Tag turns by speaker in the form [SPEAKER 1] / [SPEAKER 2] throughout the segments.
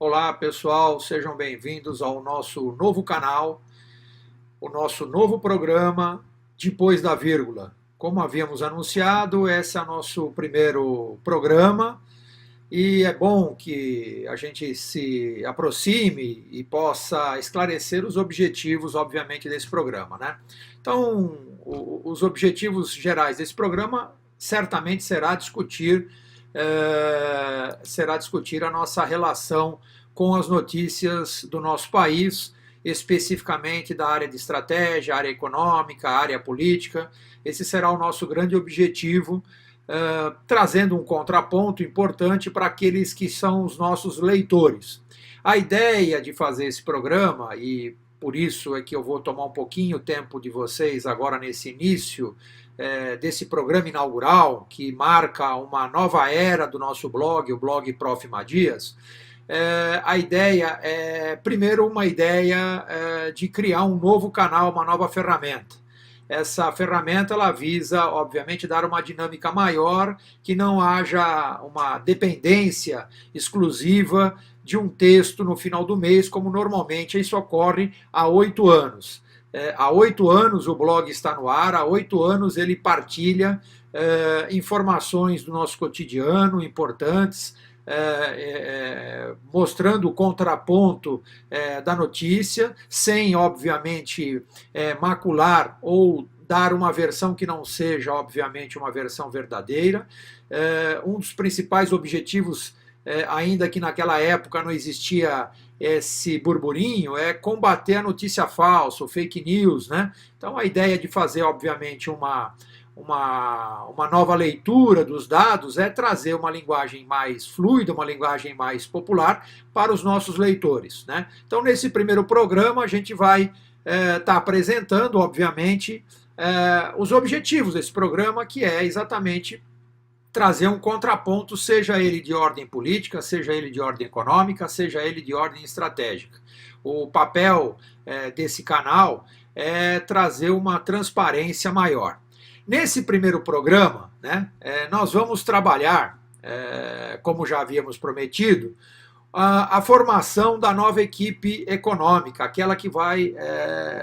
[SPEAKER 1] Olá pessoal, sejam bem-vindos ao nosso novo canal, o nosso novo programa Depois da Vírgula. Como havíamos anunciado, esse é o nosso primeiro programa e é bom que a gente se aproxime e possa esclarecer os objetivos, obviamente, desse programa, né? Então, os objetivos gerais desse programa certamente será discutir a nossa relação com as notícias do nosso país, especificamente da área de estratégia, área econômica, área política. Esse será o nosso grande objetivo, trazendo um contraponto importante para aqueles que são os nossos leitores. A ideia de fazer esse programa, e por isso é que eu vou tomar um pouquinho o tempo de vocês agora nesse início desse programa inaugural, que marca uma nova era do nosso blog, o blog Prof. Madias. A ideia é, primeiro, uma ideia de criar um novo canal, uma nova ferramenta. Essa ferramenta ela visa, obviamente, dar uma dinâmica maior, que não haja uma dependência exclusiva de um texto no final do mês, como normalmente isso ocorre há 8 anos. Há 8 anos o blog está no ar, há 8 anos ele partilha informações do nosso cotidiano importantes, mostrando o contraponto da notícia, sem, obviamente, macular ou dar uma versão que não seja, obviamente, uma versão verdadeira. Um dos principais objetivos, ainda que naquela época não existia esse burburinho, é combater a notícia falsa, o fake news, né? Então a ideia de fazer, obviamente, uma nova leitura dos dados é trazer uma linguagem mais fluida, uma linguagem mais popular para os nossos leitores, né? Então, nesse primeiro programa, a gente vai estar apresentando, obviamente, os objetivos desse programa, que é exatamente trazer um contraponto, seja ele de ordem política, seja ele de ordem econômica, seja ele de ordem estratégica. O papel desse canal é trazer uma transparência maior. Nesse primeiro programa, né, nós vamos trabalhar, como já havíamos prometido, a formação da nova equipe econômica, aquela que vai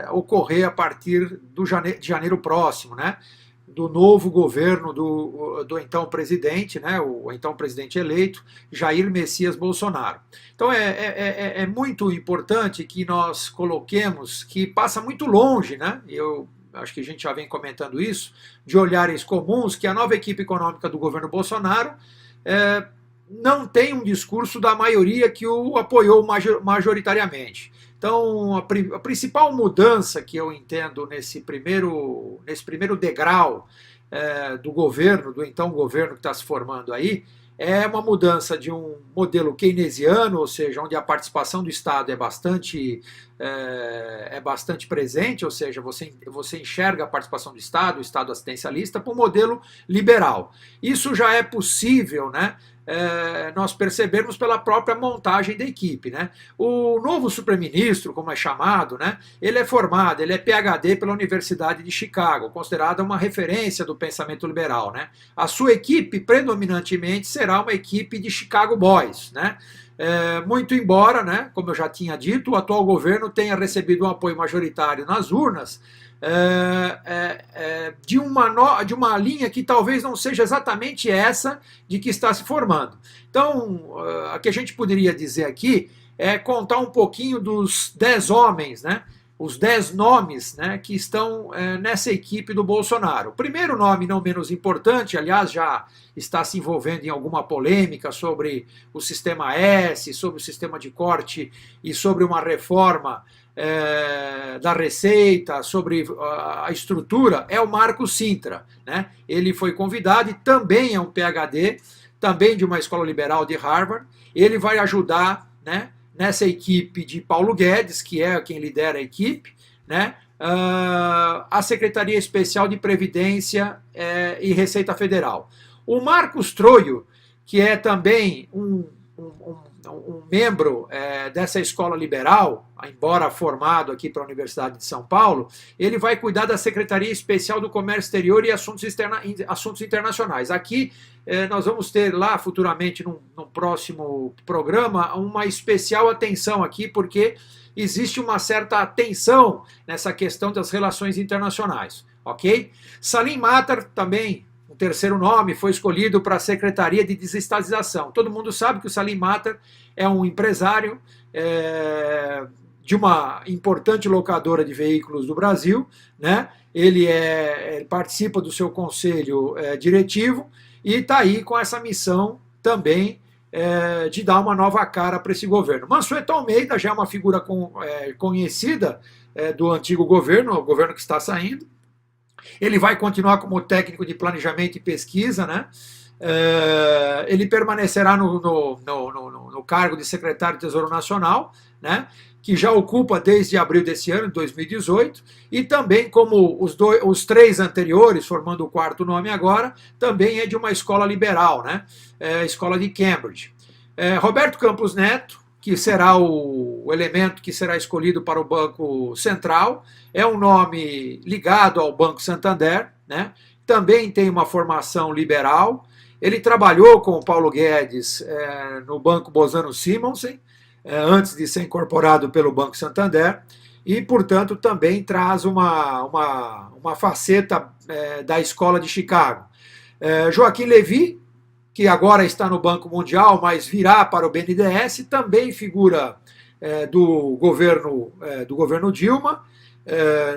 [SPEAKER 1] ocorrer a partir de janeiro próximo, né, do novo governo do então presidente, né, o então presidente eleito, Jair Messias Bolsonaro. Então é muito importante que nós coloquemos, que passa muito longe, né, eu acho que a gente já vem comentando isso, de olhares comuns, que a nova equipe econômica do governo Bolsonaro não tem um discurso da maioria que o apoiou majoritariamente. Então, a principal mudança que eu entendo nesse primeiro degrau do governo, do então governo que está se formando aí, é uma mudança de um modelo keynesiano, ou seja, onde a participação do Estado é bastante presente, ou seja, você enxerga a participação do Estado, o Estado assistencialista, para um modelo liberal. Isso já é possível, né, nós percebermos pela própria montagem da equipe, né? O novo superministro, como é chamado, né, ele é formado, ele é PhD pela Universidade de Chicago, considerada uma referência do pensamento liberal, né? A sua equipe, predominantemente, será uma equipe de Chicago Boys, né? Muito embora, né, como eu já tinha dito, o atual governo tenha recebido um apoio majoritário nas urnas, de uma linha que talvez não seja exatamente essa de que está se formando. Então, o que a gente poderia dizer aqui é contar um pouquinho dos 10 homens, né, os 10 nomes, né, que estão nessa equipe do Bolsonaro. O primeiro nome, não menos importante, aliás, já está se envolvendo em alguma polêmica sobre o sistema S, sobre o sistema de corte e sobre uma reforma da Receita, sobre a estrutura, é o Marco Sintra, né? Ele foi convidado e também é um PhD, também de uma escola liberal de Harvard. Ele vai ajudar, né, nessa equipe de Paulo Guedes, que é quem lidera a equipe, né, a Secretaria Especial de Previdência e Receita Federal. O Marcos Troio, que é também um membro dessa escola liberal, embora formado aqui para a Universidade de São Paulo, ele vai cuidar da Secretaria Especial do Comércio Exterior e Assuntos Internacionais. Aqui nós vamos ter lá futuramente, num próximo programa, uma especial atenção aqui, porque existe uma certa atenção nessa questão das relações internacionais, ok? Salim Matar também, o terceiro nome, foi escolhido para a Secretaria de Desestatização. Todo mundo sabe que o Salim Matar é um empresário de uma importante locadora de veículos do Brasil, né? Ele participa do seu conselho diretivo e está aí com essa missão também de dar uma nova cara para esse governo. Mansueto Almeida já é uma figura conhecida do antigo governo, o governo que está saindo. Ele vai continuar como técnico de planejamento e pesquisa, né? Ele permanecerá no cargo de secretário de Tesouro Nacional, né? Que já ocupa desde abril desse ano, 2018, e também, como os três anteriores, formando o quarto nome agora, também é de uma escola liberal, né? Escola de Cambridge. Roberto Campos Neto, que será o elemento que será escolhido para o Banco Central, é um nome ligado ao Banco Santander, né? Também tem uma formação liberal. Ele trabalhou com o Paulo Guedes no Banco Bozano Simonsen, antes de ser incorporado pelo Banco Santander, e, portanto, também traz uma faceta da Escola de Chicago. Joaquim Levy, que agora está no Banco Mundial, mas virá para o BNDES, também figura do governo Dilma,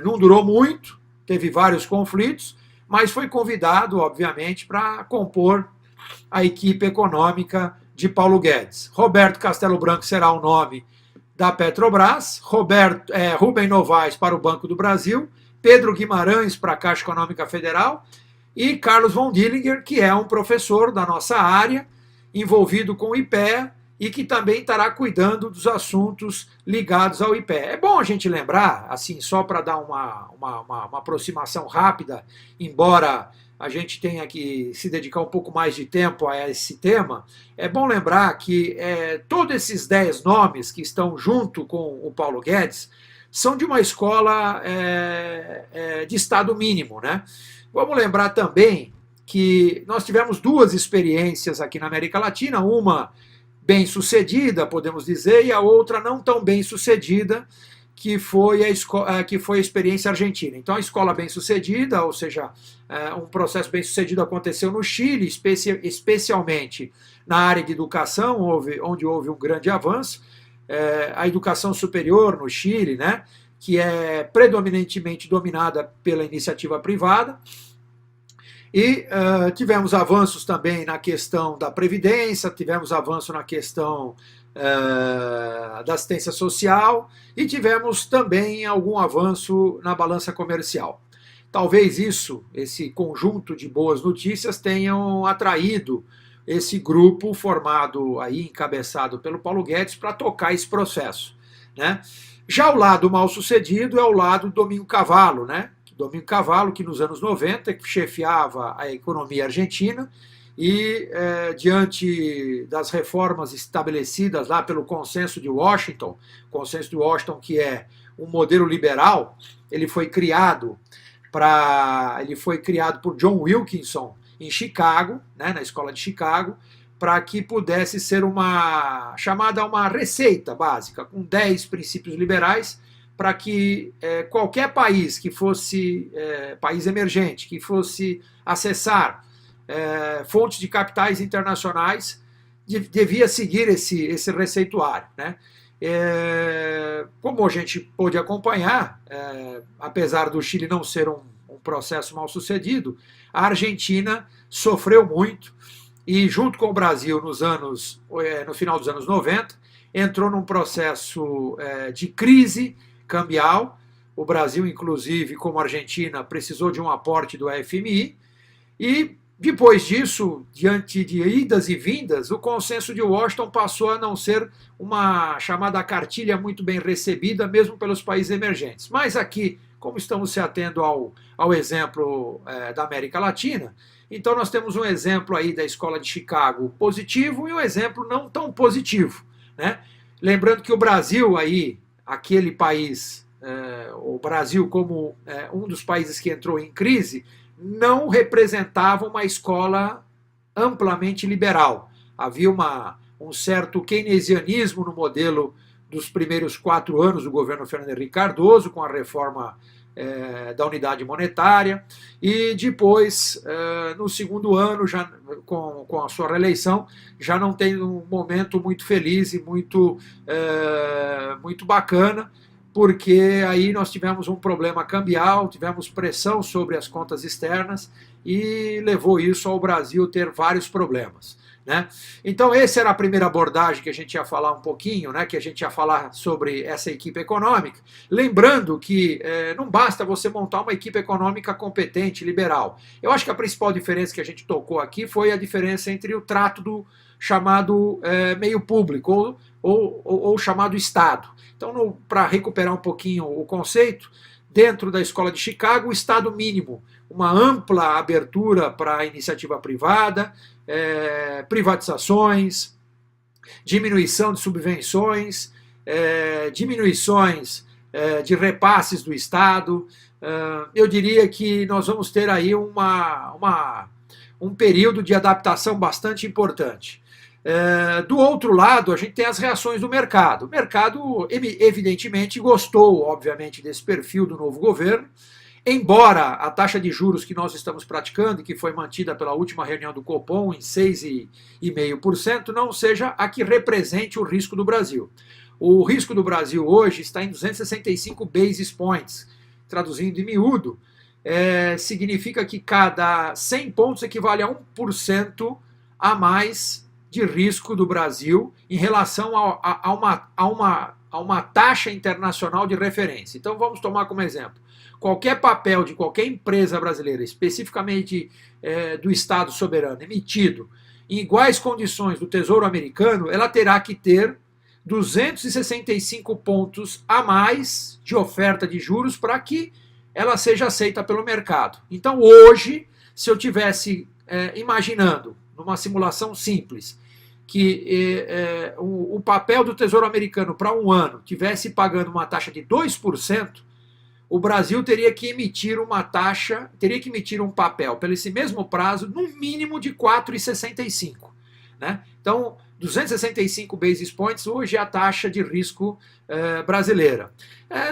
[SPEAKER 1] não durou muito, teve vários conflitos, mas foi convidado, obviamente, para compor a equipe econômica de Paulo Guedes. Roberto Castelo Branco será o nome da Petrobras, Rubem Novaes para o Banco do Brasil, Pedro Guimarães para a Caixa Econômica Federal e Carlos von Dillinger, que é um professor da nossa área, envolvido com o IPEA e que também estará cuidando dos assuntos ligados ao IPEA. É bom a gente lembrar, assim, só para dar uma aproximação rápida, embora a gente tenha que se dedicar um pouco mais de tempo a esse tema, é bom lembrar que todos esses 10 nomes que estão junto com o Paulo Guedes são de uma escola de Estado mínimo, né? Vamos lembrar também que nós tivemos duas experiências aqui na América Latina, uma bem sucedida, podemos dizer, e a outra não tão bem sucedida, que foi a experiência argentina. Então, a escola bem sucedida, ou seja, um processo bem sucedido aconteceu no Chile, especialmente na área de educação, onde houve um grande avanço. A educação superior no Chile, né, que é predominantemente dominada pela iniciativa privada. E tivemos avanços também na questão da previdência, tivemos avanço na questão da assistência social e tivemos também algum avanço na balança comercial. Talvez esse conjunto de boas notícias tenham atraído esse grupo formado aí, encabeçado pelo Paulo Guedes, para tocar esse processo, né? Já o lado mal sucedido é o lado do Domingos Cavallo, né? Domingos Cavallo, que nos anos 90 chefiava a economia argentina e, diante das reformas estabelecidas lá pelo Consenso de Washington, que é um modelo liberal, ele foi criado por John Wilkinson em Chicago, né, na escola de Chicago, para que pudesse ser uma receita básica, com 10 princípios liberais, para que qualquer país que fosse país emergente, que fosse acessar fontes de capitais internacionais, devia seguir esse receituário, né? Como a gente pôde acompanhar, apesar do Chile não ser um processo mal sucedido, a Argentina sofreu muito e, junto com o Brasil, no final dos anos 90, entrou num processo de crise cambial. O Brasil, inclusive, como a Argentina, precisou de um aporte do FMI e, depois disso, diante de idas e vindas, o Consenso de Washington passou a não ser uma chamada cartilha muito bem recebida, mesmo pelos países emergentes. Mas aqui, como estamos se atendo ao exemplo da América Latina, então nós temos um exemplo aí da Escola de Chicago positivo e um exemplo não tão positivo. né? Lembrando que o Brasil aí, aquele país, o Brasil como um dos países que entrou em crise, não representava uma escola amplamente liberal. Havia um certo keynesianismo no modelo dos primeiros 4 anos do governo Fernando Henrique Cardoso, com a reforma da unidade monetária, e depois, no segundo ano, já com a sua reeleição, já não tem um momento muito feliz e muito bacana, porque aí nós tivemos um problema cambial, tivemos pressão sobre as contas externas e levou isso ao Brasil ter vários problemas, né? Então, essa era a primeira abordagem que a gente ia falar um pouquinho, né? Que a gente ia falar sobre essa equipe econômica. Lembrando que não basta você montar uma equipe econômica competente, liberal. Eu acho que a principal diferença que a gente tocou aqui foi a diferença entre o trato do chamado meio público ou chamado Estado. Então, para recuperar um pouquinho o conceito, dentro da Escola de Chicago, o Estado mínimo, uma ampla abertura para a iniciativa privada, privatizações, diminuição de subvenções, diminuições de repasses do Estado. Eu diria que nós vamos ter aí um período de adaptação bastante importante. Do outro lado, a gente tem as reações do mercado. O mercado, evidentemente, gostou, obviamente, desse perfil do novo governo, embora a taxa de juros que nós estamos praticando, que foi mantida pela última reunião do Copom em 6,5%, não seja a que represente o risco do Brasil. O risco do Brasil hoje está em 265 basis points, traduzindo em miúdo, significa que cada 100 pontos equivale a 1% a mais de risco do Brasil em relação a uma taxa internacional de referência. Então vamos tomar como exemplo. Qualquer papel de qualquer empresa brasileira, especificamente do Estado soberano, emitido em iguais condições do Tesouro Americano, ela terá que ter 265 pontos a mais de oferta de juros para que ela seja aceita pelo mercado. Então hoje, se eu tivesse imaginando, numa simulação simples, que o papel do Tesouro Americano para um ano tivesse pagando uma taxa de 2%, o Brasil teria que emitir um papel pelo esse mesmo prazo, no mínimo de 4,65. Né? Então, 265 basis points hoje é a taxa de risco brasileira.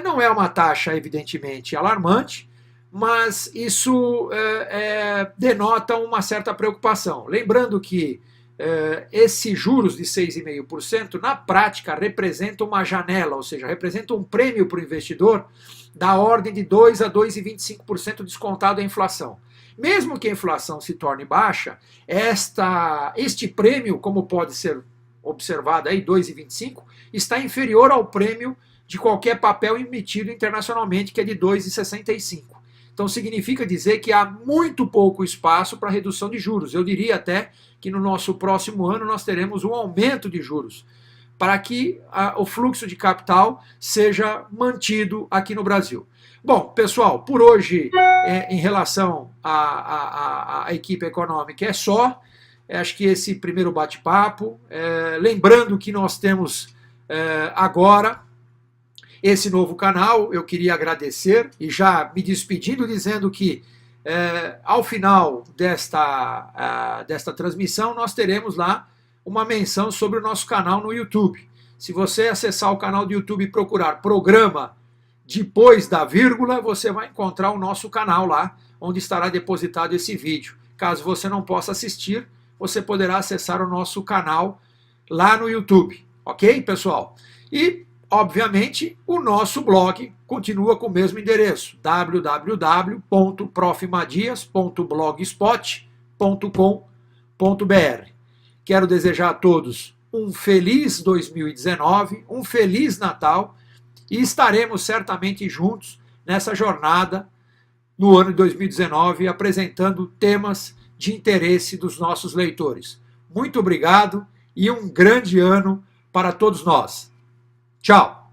[SPEAKER 1] Não é uma taxa, evidentemente, alarmante, mas isso denota uma certa preocupação. Lembrando que esses juros de 6,5%, na prática, representam uma janela, ou seja, representam um prêmio para o investidor da ordem de 2 a 2,25% descontado a inflação. Mesmo que a inflação se torne baixa, este prêmio, como pode ser observado aí, 2,25%, está inferior ao prêmio de qualquer papel emitido internacionalmente, que é de 2,65%. Então significa dizer que há muito pouco espaço para redução de juros. Eu diria até que no nosso próximo ano nós teremos um aumento de juros, para que o fluxo de capital seja mantido aqui no Brasil. Bom, pessoal, por hoje, em relação à equipe econômica, é só. Acho que esse primeiro bate-papo, lembrando que nós temos agora esse novo canal, eu queria agradecer e já me despedindo dizendo que ao final desta transmissão nós teremos lá uma menção sobre o nosso canal no YouTube. Se você acessar o canal do YouTube e procurar programa depois da vírgula, você vai encontrar o nosso canal lá, onde estará depositado esse vídeo. Caso você não possa assistir, você poderá acessar o nosso canal lá no YouTube. Ok, pessoal? E obviamente, o nosso blog continua com o mesmo endereço, www.profimadias.blogspot.com.br. Quero desejar a todos um feliz 2019, um feliz Natal, e estaremos certamente juntos nessa jornada no ano de 2019, apresentando temas de interesse dos nossos leitores. Muito obrigado e um grande ano para todos nós. Tchau!